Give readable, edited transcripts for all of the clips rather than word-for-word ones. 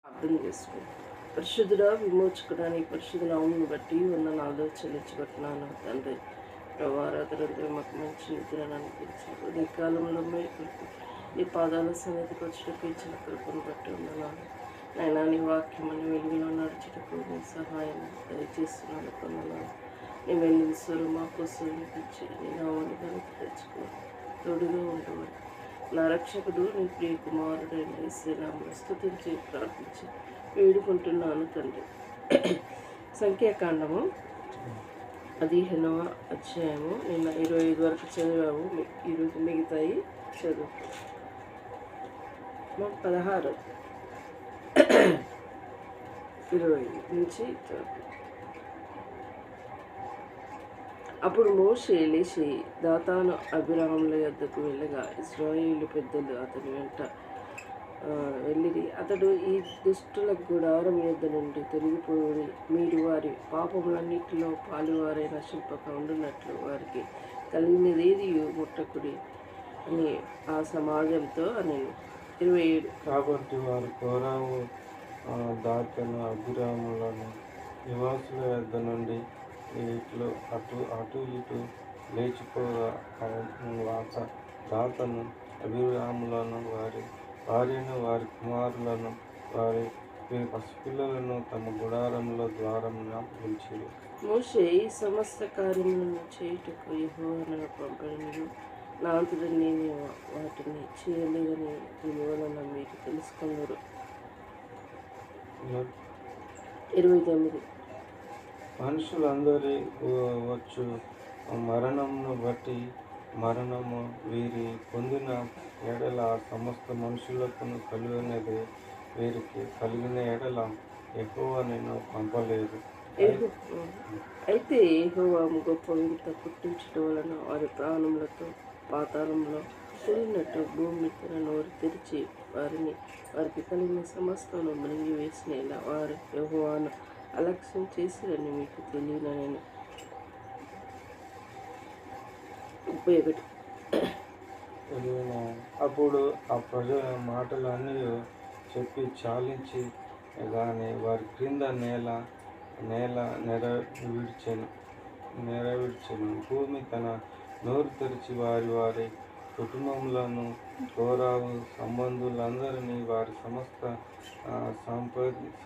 అర్థం చేసుకో. పరిశుద్ధుడా, విమోచకుడానికి పరిశుద్ధ నామమును బట్టి వందనాలు చెల్లించబడుతున్నాను తండ్రి. ప్రభా, రాత్రంతా మాకు మంచి నిద్రను అనుగ్రహించారు. ఉదయ కాలంలో మేలుకొల్పి నీ పాదాల సన్నిధికి వచ్చేటప్పుడు ఇచ్చిన కృపను బట్టి వందనాలు. నాయనా, నీ వాక్యం అని వెలుగులో నడుచుటకు నీ సహాయం దయచేస్తున్నాను. పొందనాలు. నీ వెలుగు స్వరం మా కోసం వినిపించి నీ నామాన్ని కనుక తెచ్చుకో తోడుగా ఉండవాలి. నా రక్షకుడు నీ ప్రియ కుమారుడైన యేసునామములో స్తుతించి ప్రార్థించి వేడుకుంటున్నాను తండ్రి. సంఖ్యాకాండము 15వ అధ్యాయము. నిన్న 25 వరకు చదివాము. ఈరోజు మిగతాయి చదువు. 16, 20 నుంచి చదువు. అప్పుడు మోషే లేచి దాతాను అబీరాముల యొద్దకు వెళ్ళగా ఇశ్రాయేలు పెద్దలు అతని వెంట వెళ్ళిరి. అతడు, ఈ దుష్టుల గుడారం యొద్ద నుండి తొలగిపోయి మీరు వారి పాపములన్నిటిలో పాలువారై నశింపక ఉండునట్లు వారికి కలిగినదేది ముట్టకుడి అని ఆ సమాజంతో నేను. 27. కాబట్టి వారు కోరావు దాతను అభిరాములను నివాసుల యొద్ద నుండి ఇట్లు అటు ఇటు లేచిపోగా దాతను అభిరాములను వారి భార్యను వారి కుమారులను వారి పసిపిల్లలను తమ గుడారంలో ద్వారమున ఉంచిరి. మోషే ఈ సమస్త కార్యములను చేయుటకు యెహోవా నన్ను పంపనియు నా అంతటా నేను వాటిని చేయలేదని దీని వలన మీరు తెలుసుకున్నారు. 29. మనుషులందరి వచ్చు మరణమును బట్టి మరణము వీరి పొందిన ఎడల సమస్త మనుషులకు కలిగినది వీరికి కలిగిన ఎడల యెహోవా నేను పంపలేదు. అయితే యెహోవా గొప్ప వింత పుట్టించడం వలన వారి ప్రాణములతో పాతాళంలో కూడినట్టు భూమి తన నోరు తెరిచి వారికి కలిగిన సమస్తను మృంగివేసినలా వారు యెహోవాను అలక్ష్యం చేసిరని మీకు తెలియనని. 31. అప్పుడు ఆ ప్రజల మాటలన్నీ చెప్పి చాలించి కానీ వారి క్రింద నేల నెరవేర్చెను. భూమి తన నోరు తెరిచి వారి కుటుంబములను కోరావు సంబంధులందరినీ వారి సమస్త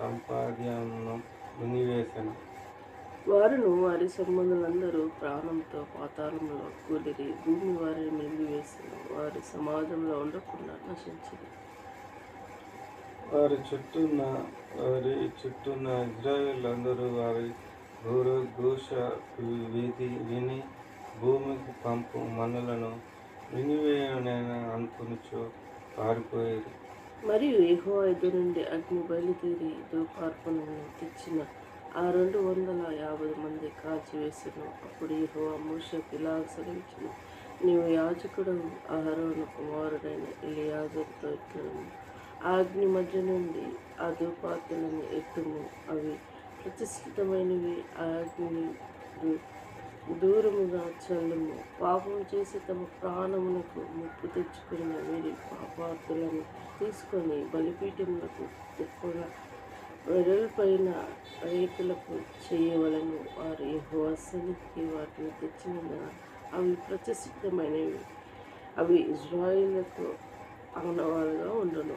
సంపాద్యను మునివేసెను. వారును వారి సంబంధులందరూ ప్రాణంతో పాతాళంలో కూలిరి. భూమి వారిని మింగివేసిన వారి సమాజంలో ఉండకుండా నశించింది. వారి చుట్టూన్న ఇజ్రాయేలందరూ వారి ఘోష విని భూమికి పంపు మనలను వినివేయనని అనుకునిచో పారిపోయేది. మరియు యెహోవా ఎదురు నుండి అగ్ని బయలుదేరి ధూపార్పణను తెచ్చిన ఆ 250 మంది కాల్చివేసెను. అప్పుడు యెహోవా మోషేకు ఇలాగ సెలవిచ్చెను, నీవు యాజకుడు అహరోను కుమారుడైన ఎలియాజరుతో ఇట్లను ఆ అగ్ని మధ్య నుండి ఆ ధూపార్తులను ఎత్తుము. అవి ప్రతిష్ఠితమైనవి. ఆ అగ్ని దూరముగా చల్లుము. పాపం చేసి తమ ప్రాణమునకు ముప్పు తెచ్చుకున్న వీరి పాపార్థులను తీసుకొని బలిపీఠములకు తిప్పగా వెడల్పైన రేకులకు చేయవలను. వారు యెహోవా సన్నిధికి వాటిని తెచ్చినందున అవి ప్రతిష్ఠితమైనవి. అవి ఇజ్రాయేలుకు ఆనవాలుగా ఉండును.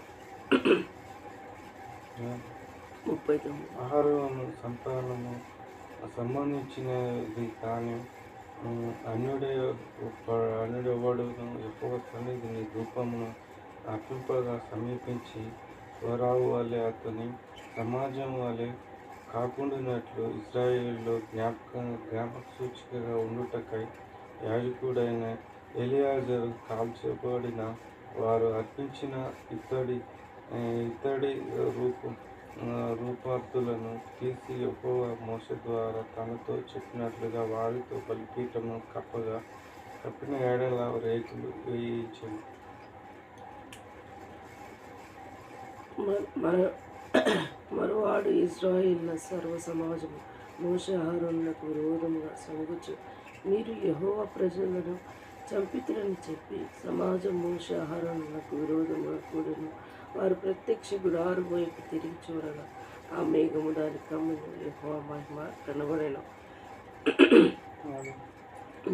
39. అహరోను సంతానము సంబంధించినది కానీ అన్యుడెవడును యెహోవా సన్నిధిని ధూపమును అర్పింపగా సమీపించి కోరావు వలె అతని సమాజం వలె కాకుండానట్లు ఇశ్రాయేలులో జ్ఞాపక సూచికగా ఉండుటకై యాజకుడైన ఎలియాజరు కాల్చబడిన వారు అర్పించిన ఇత్తడి రూపార్థులను తీసి యెహోవా మోషే ద్వారా తనతో చెప్పినట్లుగా వారితో బలిపీఠము కప్పిన ఎడల రేకులు వేయించెను. మరువాడు ఇశ్రాయేలుల సర్వ సమాజము మోషే అహరోనులకు విరోధముగా సముగుచు, మీరు యెహోవా ప్రజలను చంపితురని చెప్పి సమాజం మోషే అహరోనులకు విరోధముగా కూడెను. వారు ప్రత్యక్ష గుడారు వైపు తిరిగి చూడగా ఆ మేఘము దాని కమ్మును యెహోవా మహిమ కనబడెను.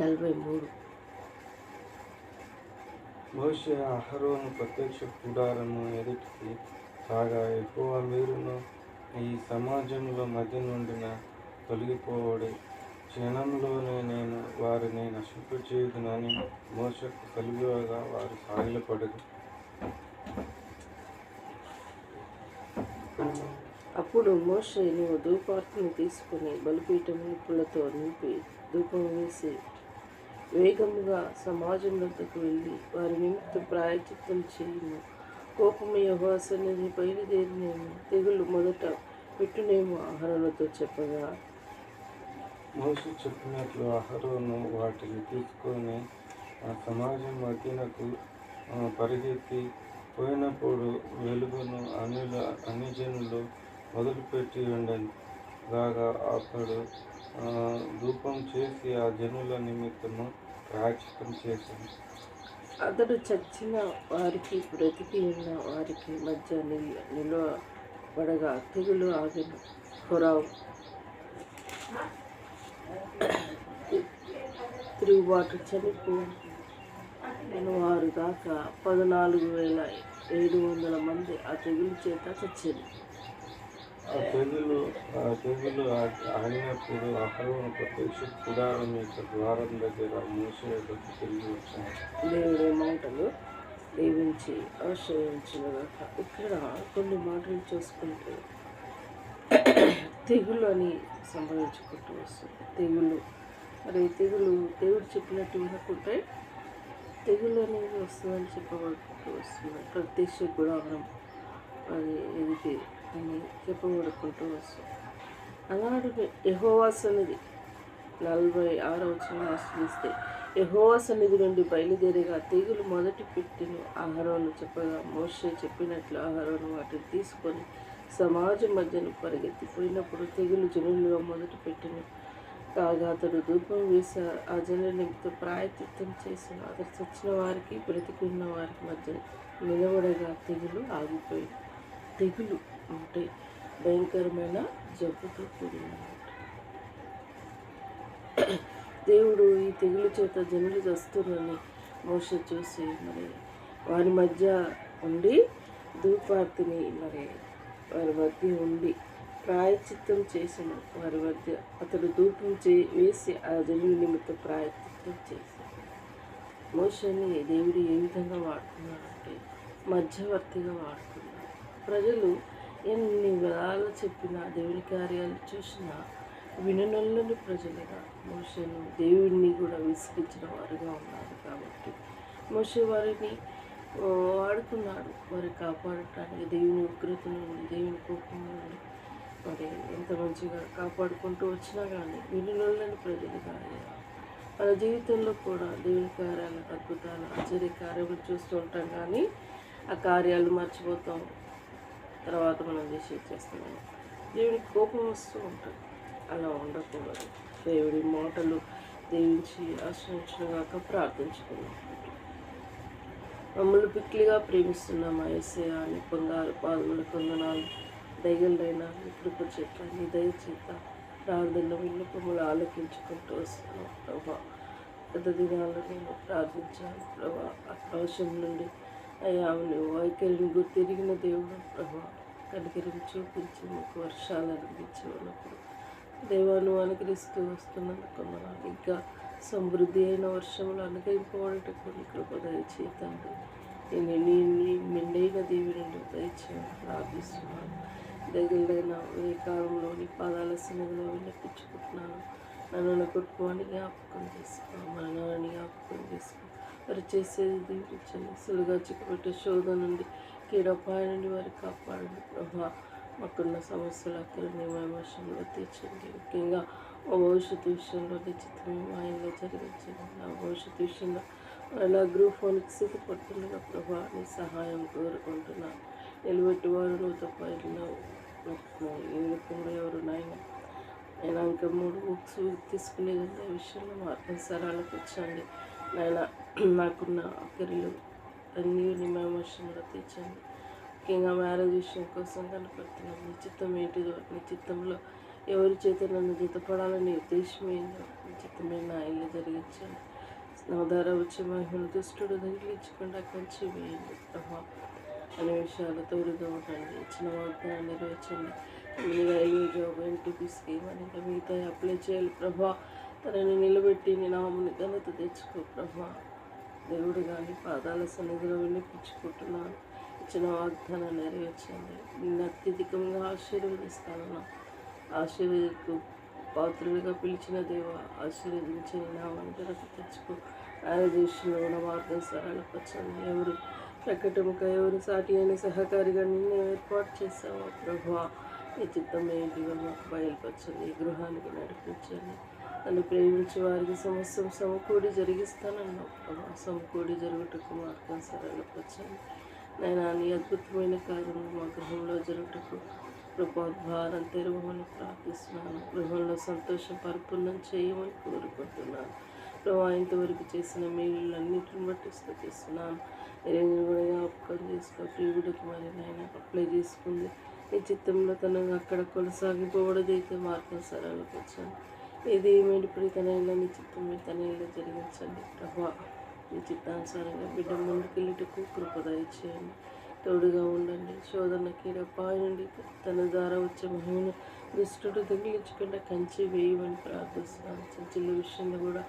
43. మోషే అహరోను ప్రత్యక్ష గుడారము ఎదుటికి రాగా యెహోవా మీరును ఈ సమాజంలో మధ్య నుండిన తొలగిపోవడి క్షణంలోనే నేను వారిని నశింపచేయుదునని మోషకు కలుగుగా వారు సాగిలపడదు. అప్పుడు మోషే, నీవు ధూపార్తిని తీసుకుని బలిపీఠం నిప్పులతో నింపి ధూపం వేసి వేగముగా సమాజం వద్దకు వెళ్ళి వారి నిమిత్తం ప్రాయచిత్తం చేయుము. కోపము యెహోవా సన్నిధిని బయలుదేరినేమో, తెగులు మొదట పెట్టునేమో అహరోనుతో చెప్పగా, మోషే చెప్పినట్లు అహరోను వాటిని తీసుకొని ఆ సమాజం మధ్యనకు పరిగెత్తి పోయినప్పుడు వెలుగును అన్ని జనులు మొదలుపెట్టి ఉండను కాగా అతడు ధూపం చేసి ఆ జనుల నిమిత్తము ప్రాయశ్చిత్తం చేశాను. అతడు చచ్చిన వారికి బ్రతికి ఉన్న వారికి మధ్య నిలవబడగా తెగులు ఆగెను. హోరావు తిరుగుబాటు చనిపోయిన వారు దాకా 14,700 మంది ఆ తెగులు చేత చచ్చారు. ఆ తెగులు ఆగినప్పుడు అహరోను ప్రత్యక్ష గుడారం యొక్క ద్వారం దగ్గర మోషే వద్దకు తిరిగి వచ్చాను. దేవుడే మాటలు దీవించి ఆశ్రయించుగాక. ఇక్కడ కొన్ని మాటలు చూసుకుంటే తెగులు అని సంభవించుకుంటూ వస్తుంది. తెగులు దేవుడు చెప్పినట్టు వినకుంటే తెగులు అనేది వస్తుందని చెప్పబడుకుంటూ వస్తుంది. ప్రత్యక్ష గుడారం అది ఎదిగి అని చెప్పబడుకుంటూ వస్తుంది. అలాంటి యెహోవా సన్నిధి 46వ వచనం ఆశ్రయిస్తే యెహోవా సన్నిధి నుండి బయలుదేరిగా తెగులు మొదటి పెట్టిన అహరోను చెప్పగా మోషే చెప్పినట్లు అహరోను వాటిని తీసుకొని సమాజం మధ్యను పరిగెత్తిపోయినప్పుడు తెగులు జనుల్లో మొదటి పెట్టిన కాగా అతడు ధూపం వేసి ఆ జనుల నిమిత్తం ప్రాయచిత్తం చేసిన అతడు చచ్చిన వారికి బ్రతికి ఉన్న వారికి మధ్య నిలబడగా తెగులు ఆగిపోయింది. తెగులు అంటే భయంకరమైన జబ్బుతో కూడినమాట. దేవుడు ఈ తెగులు చేత జనులు చస్తున్నారని మోషే చూసి మరి వారి మధ్య ఉండి ధూపార్తిని మరి వారి మధ్య ఉండి ప్రాయచిత్తం చేసిన వారి మధ్య అతడు ధూపం వేసి ఆ జనుల నిమిత్తం ప్రాయచిత్తం చేశాడు. మోషేని దేవుడు ఏ విధంగా వాడుకున్నాడంటే మధ్యవర్తిగా వాడుకున్నాడు. ప్రజలు ఎన్ని విధాలు చెప్పినా దేవుని కార్యాలు చూసినా విననొల్లని ప్రజలుగా మోషేను దేవుడిని కూడా విసిగించిన వారుగా ఉన్నారు. కాబట్టి మోషే వారిని వాడుకున్నాడు వారి కాపాడటానికి. దేవుని ఉగ్రత నుండి దేవుని కోపం నుండి మరి ఎంత మంచిగా కాపాడుకుంటూ వచ్చినా కానీ విననొల్లని ప్రజలుగా అయ్యారు. మన జీవితంలో కూడా దేవుని కార్యాలు అద్భుతాలు ఆశ్చర్య కార్యాలు చూస్తూ ఉంటాం కానీ ఆ కార్యాలు మర్చిపోతాం. తర్వాత మనం చేస్తున్నాం. దేవునికి కోపం వస్తూ ఉంటుంది. అలా ఉండకూడదు. దేవుడి మాటలు దీవించి ఆశ్రయించుగాక. ప్రార్థించుకున్నాం. మమ్మల్ని పిక్లిగా ప్రేమిస్తున్నామా యేసయ్యా, నీ బంగారు పాదముల కొందనాలు. దయగలైనా ఇప్పుడు చేత నీ దయచేత ప్రార్థనలు విన్నపములు ఆలకించుకుంటూ వస్తున్నాం ప్రభా. పెద్ద దినాల్లో నేను ప్రార్థించాను ప్రభా. ఆకాశం నుండి అయ్యా నువ్వు వైఖరిని గుర్తిరిగిన దేవుడు ప్రభా. కనికరిని చూపించి మీకు వర్షాలు అందించి ఉన్నప్పుడు దేవా నువ్వు అనుగ్రహిస్తూ వస్తున్నందుకు ఇంకా సమృద్ధి అయిన వర్షములు అనుగ్రహింపబడటకు నీ కృప దయచేతండి. నేను నీ మెండైన దీవెనలు దయచేయమని ప్రార్థిస్తున్నాను. దగ్గరైన ఈ కాలంలో నీ పాదాల సన్నిధిలో విన్నపించుకుంటున్నాను. నన్ను నా కుటుంబాన్ని జ్ఞాపకం చేసుకో, మన నాన్నని జ్ఞాపకం చేసుకో. వారు చేసేది దీవించండి. సులుగా చిక్కుపెట్టే శోధన నుండి కీడపాయ నుండి వారికి కాపాడండి ప్రభా. మాకున్న సమస్యలు అక్కడ నీ వర్షంలో తీర్చండి. ముఖ్యంగా మా భవిష్యత్తు విషయంలో నిశ్చితం ఆయనలో జరిగించండి. నా భవిష్యత్తు విషయంలో అలా గ్రూప్ 1కి సిద్ధపడుతుండగా ప్రభా నీ సహాయం కోరుకుంటున్నాను. నిలబెట్టి వారు నువ్వు తప్ప ఈ రూపంలో ఎవరు నాయన నేను ఇంకా 3 బుక్స్ తీసుకునేది ఆ విషయంలో మార్గం సరాలకు వచ్చండి నాయన. నాకున్న అక్కర్లు అన్నీ నీ వర్షంలో తీర్చండి. ముఖ్యంగా మ్యారేజ్ విషయం కోసం కనపడుతున్నాం. నీ చిత్తం ఏంటిదో, నీ చిత్తంలో ఎవరి చేత నన్ను జతపడాలని ఉద్దేశం ఏందో నీ చిత్తమే నా ఇల్లు జరిగించండి. నా ద్వారా వచ్చే మహిళను దుష్టుడు తగిలించకుండా కంచి వేయండి ప్రభా. అనే విషయాలు తోడుగా ఉండండి. ఇచ్చిన వాగ్దానం నెరవేర్చండి. మీరు రైల్వే జాబ్, ఎన్టీపీ స్కీమ్ అని ఇంకా మిగతా అప్లై చేయాలి ప్రభా. తనని నిలబెట్టి నీ నామని ఘనత తెచ్చుకో ప్రభా. దేవుడు కానీ పాదాల సన్నిధిలో వినిపించుకుంటున్నాను. ఇచ్చిన వాగ్దానం నెరవేర్చండి. నిన్ను అత్యధికంగా ఆశీర్వదిస్తాను. ఆశీర్వదిస్తూ పాత్రులుగా పిలిచిన దేవ ఆశీర్వదించి నామని ఘనత తెచ్చుకో. మ్యారేజేషన్లో ఉన్న మార్గం సరళపరచండి. ఎవరు ప్రకటముక ఎవరు సాటి అయిన సహకారిగా నిన్ను ఏర్పాటు చేసావా ప్రభా. నీ చిత్తం ఏంటిగా మాకు బయలుపరచండి. ఈ గృహానికి నడిపించండి. నన్ను ప్రేమించే వారికి సమస్తం సమకూడి జరిగిస్తానన్నావు ప్రభా. సమకూడి జరుగుటకు మార్గం సరళపరచండి. నేను నీ అద్భుతమైన కార్యం మా గృహంలో జరుగుటకు కృపాద్వారం తెరవమని ప్రార్థిస్తున్నాను. గృహంలో సంతోషం పరిపూర్ణం చేయమని కోరుకుంటున్నాను ప్రభా. ఇంతవరకు చేసిన మేలులన్నింటిని బట్టి స్తుతిస్తున్నాను. నేను కూడా జ్ఞాపకం చేసుకో. ప్రియుడికి మరి నేను అప్లై చేసుకుంది నీ చిత్తంలో తనను అక్కడ కొనసాగింపబడదైతే మార్గం సరళపరచండి. ఏది ఏమైనప్పుడు తన ఇళ్ళ నీ చిత్తం తన ఇళ్ళ జరిగించండి ప్రభా. నీ చిత్తానుసారంగా బిడ్డ ముందుకెళ్ళటకు కృప దయచేయండి. తోడుగా ఉండండి. శోధన కీడపాయ నుండి తన ద్వారా వచ్చే మహిమను దుష్టుడు దొంగిలించకుండా కంచి వేయమని ప్రార్థిస్తున్నాను. చిన్న విషయంలో కూడా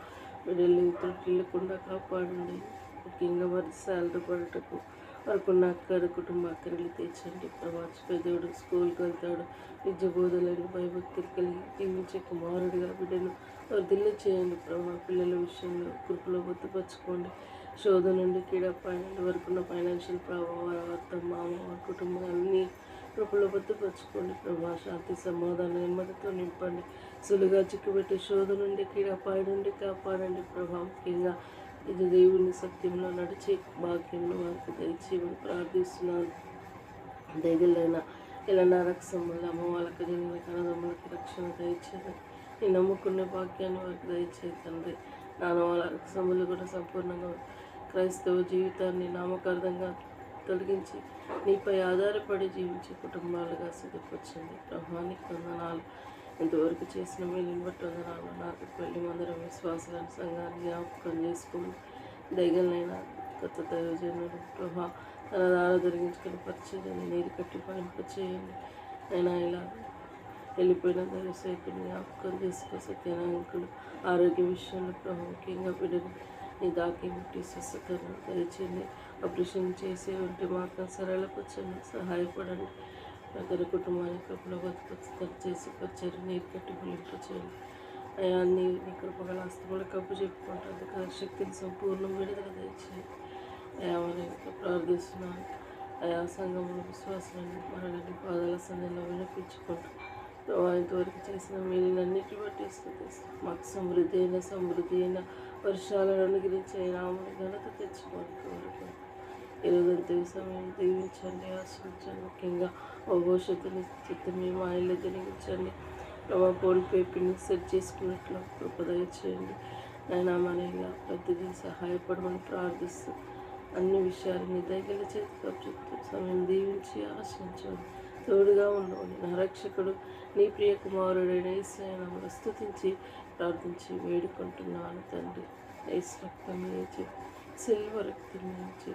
బిడ్డలు త్రుటిల్లకుండా కాపాడండి. ముఖ్యంగా వారి శాలరీ పడటకు వారికున్న అక్కర కుటుంబ అక్కరలు తీర్చండి ప్రభా. పెద్దోడు స్కూల్కి వెళ్తాడు. విద్య బోధలను భయభక్తులు కలిగి జీవించే కుమారుడిగా బిడ్డను వర్ధిల్ల చేయండి ప్రభా. పిల్లల విషయంలో కృపలో బొత్తుపరచుకోండి. శోధన నుండి కీడపాయ నుండి వరకున్న ఫైనాన్షియల్ ప్రభావం వారి మామ వారి కుటుంబాన్ని కృపలో బొత్తుపరచుకోండి ప్రభా. శాంతి సమాధానం నెమ్మదితో నింపండి. సులుగా చిక్కుబెట్టే శోధన నుండి కీడపాయ నుండి కాపాడండి ప్రభా. ముఖ్యంగా ఇది దేవుని సత్యంలో నడిచే భాగ్యంలో వారికి దయచేయమని ప్రార్థిస్తున్నాను. దైగులైన ఇలా నా రక్షణ వల్ల అమ్మ వాళ్ళకి జరిగిన కన్నదమ్ములకి రక్షణ దయచేది. నేను నమ్ముకునే భాగ్యాన్ని వారికి దయచేది తండ్రి. నాన్న వాళ్ళ రక్షములు కూడా సంపూర్ణంగా క్రైస్తవ జీవితాన్ని నామకార్థంగా తొలగించి నీపై ఆధారపడి జీవించే కుటుంబాలుగా సిద్ధపరచండి ప్రభానికి వందనాలు. ఇంతవరకు చేసిన మేలుని బట్టి వందనాలు. నాకు పెళ్లి మందిరం విశ్వాసాలను సంఘాన్ని జ్ఞాపకం చేసుకుని దైగలైన కొత్త దైవజనుడు ప్రభా తన దారి జరిగించుకుని పరిచయం నీరు కట్టి ఫలింపచేయండి. అయినా ఇలా వెళ్ళిపోయిన దైవసేకుని జ్ఞాపకం చేసుకో. సత్యనాయకులు ఆరోగ్య విషయంలో ప్రభు ముఖ్యంగా బిడ్డని నీ దాకి ముట్టి స్వస్థతను దయచేయండి. ఆపరేషన్ చేసే ఉంటే మాత్రం సరళపరచండి. సహాయపడండి. ప్రజల కుటుంబాన్ని కృపలో బతుకు చేసి పరిచయం నీరు కట్టి ఫలింపచేయండి. అయా నీ కృపగల హస్తముల కప్పు చెప్పుకుంటుంది కదా. శక్తిని సంపూర్ణ విడుదల దయచేయండి. అయా మరి ప్రార్థిస్తున్నాను. అయా సంఘంలో విశ్వాసాన్ని మరణి పాదాల సన్నిధిలో వినిపించుకుంటూ ఇంతవరకు చేసిన మేలులన్నిటి బట్టి స్తుతిస్తాం. మాకు సమృద్ధి అయిన వర్షాలను అనుగ్రహించి నామని ఘనత తెచ్చుకోవాలి కోరుకుంటాం. ఈరోజంతా ఈ సమయం దీవించండి, ఆశించండి. ముఖ్యంగా ఓ భవిష్యత్తుని చిత్తమే మా ఇల్లు జరిగించండి. ఫోన్పే పిన్ సెట్ చేసుకున్నట్లు కృపదయ చేయండి. అయినా మన ఇలా ప్రతిదీ సహాయపడమని ప్రార్థిస్తూ అన్ని విషయాలని దయగల చేతితో చెప్తూ సమయం దీవించి ఆశించండి. తోడుగా ఉండవని నా రక్షకుడు నీ ప్రియ కుమారుడైన యేసయ్య నామములో స్తుతించి ప్రార్థించి వేడుకుంటున్నాను తండ్రి. యేసు రక్తం నుంచి సిల్వ రక్తం నుంచి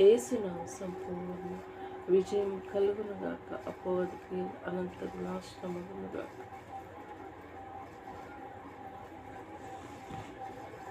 యేసు నామ సంపూర్ణ విజయం కలుగునుగాక. అపవాదికి అనంత నాశనమగునుగాక.